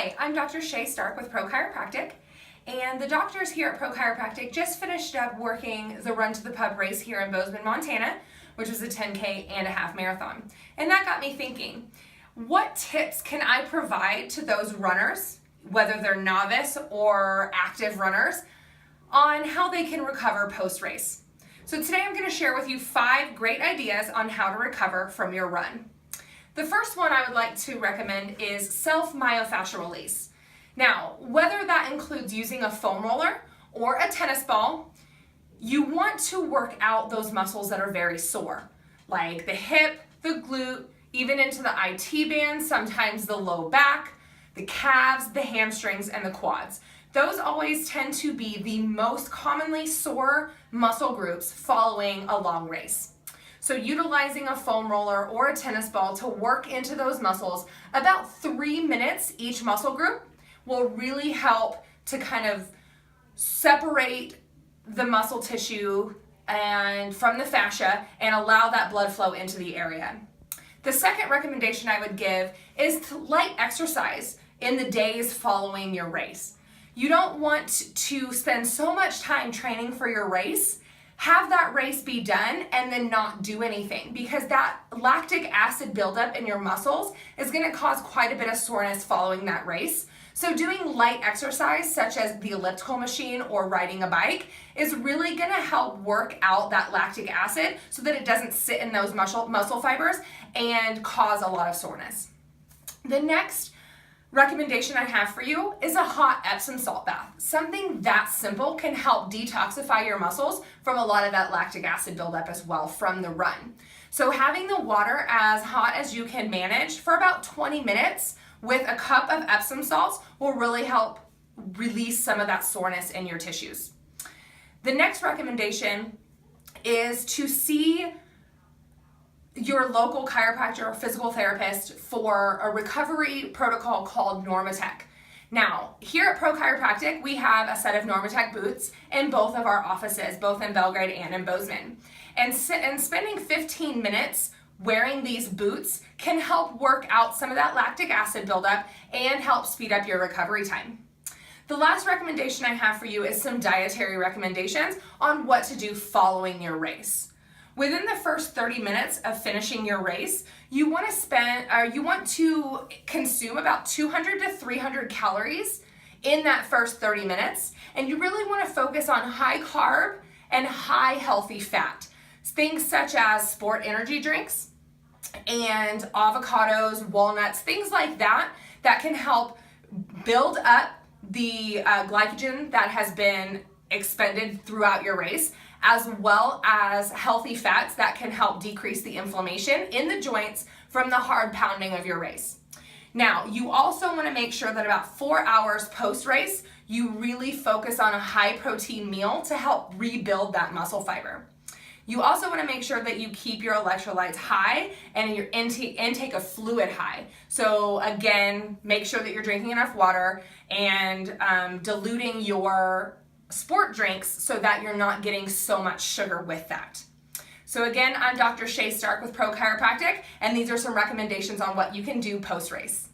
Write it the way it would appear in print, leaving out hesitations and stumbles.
Hi, I'm Dr. Shea Stark with Pro Chiropractic, and the doctors here at Pro Chiropractic just finished up working the Run to the Pub race here in Bozeman, Montana, which was a 10K and a half marathon. And that got me thinking, what tips can I provide to those runners, whether they're novice or active runners, on how they can recover post-race? So today I'm going to share with you 5 great ideas on how to recover from your run. The first one I would like to recommend is self-myofascial release. Now, whether that includes using a foam roller or a tennis ball, you want to work out those muscles that are very sore, like the hip, the glute, even into the IT band, sometimes the low back, the calves, the hamstrings, and the quads. Those always tend to be the most commonly sore muscle groups following a long race. So utilizing a foam roller or a tennis ball to work into those muscles, about 3 minutes each muscle group, will really help to kind of separate the muscle tissue and from the fascia and allow that blood flow into the area. The second recommendation I would give is to light exercise in the days following your race. You don't want to spend so much time training for your race, have that race be done, and then not do anything, because that lactic acid buildup in your muscles is going to cause quite a bit of soreness following that race. So doing light exercise, such as the elliptical machine or riding a bike, is really going to help work out that lactic acid so that it doesn't sit in those muscle fibers and cause a lot of soreness. The next recommendation I have for you is a hot Epsom salt bath. Something that simple can help detoxify your muscles from a lot of that lactic acid buildup as well from the run. So having the water as hot as you can manage for about 20 minutes with a cup of Epsom salts will really help release some of that soreness in your tissues. The next recommendation is to see your local chiropractor or physical therapist for a recovery protocol called Normatec. Now, here at Pro Chiropractic, we have a set of Normatec boots in both of our offices, both in Belgrade and in Bozeman. And spending 15 minutes wearing these boots can help work out some of that lactic acid buildup and help speed up your recovery time. The last recommendation I have for you is some dietary recommendations on what to do following your race. Within the first 30 minutes of finishing your race, you want to consume about 200 to 300 calories in that first 30 minutes, and you really want to focus on high carb and high healthy fat. Things such as sport energy drinks and avocados, walnuts, things like that can help build up the glycogen that has been expended throughout your race, as well as healthy fats that can help decrease the inflammation in the joints from the hard pounding of your race. Now, you also want to make sure that about 4 hours post-race, you really focus on a high protein meal to help rebuild that muscle fiber. You also want to make sure that you keep your electrolytes high and your intake of fluid high. So again, make sure that you're drinking enough water and diluting your sport drinks so that you're not getting so much sugar with that. So again, I'm Dr. Shea Stark with Pro Chiropractic, and these are some recommendations on what you can do post-race.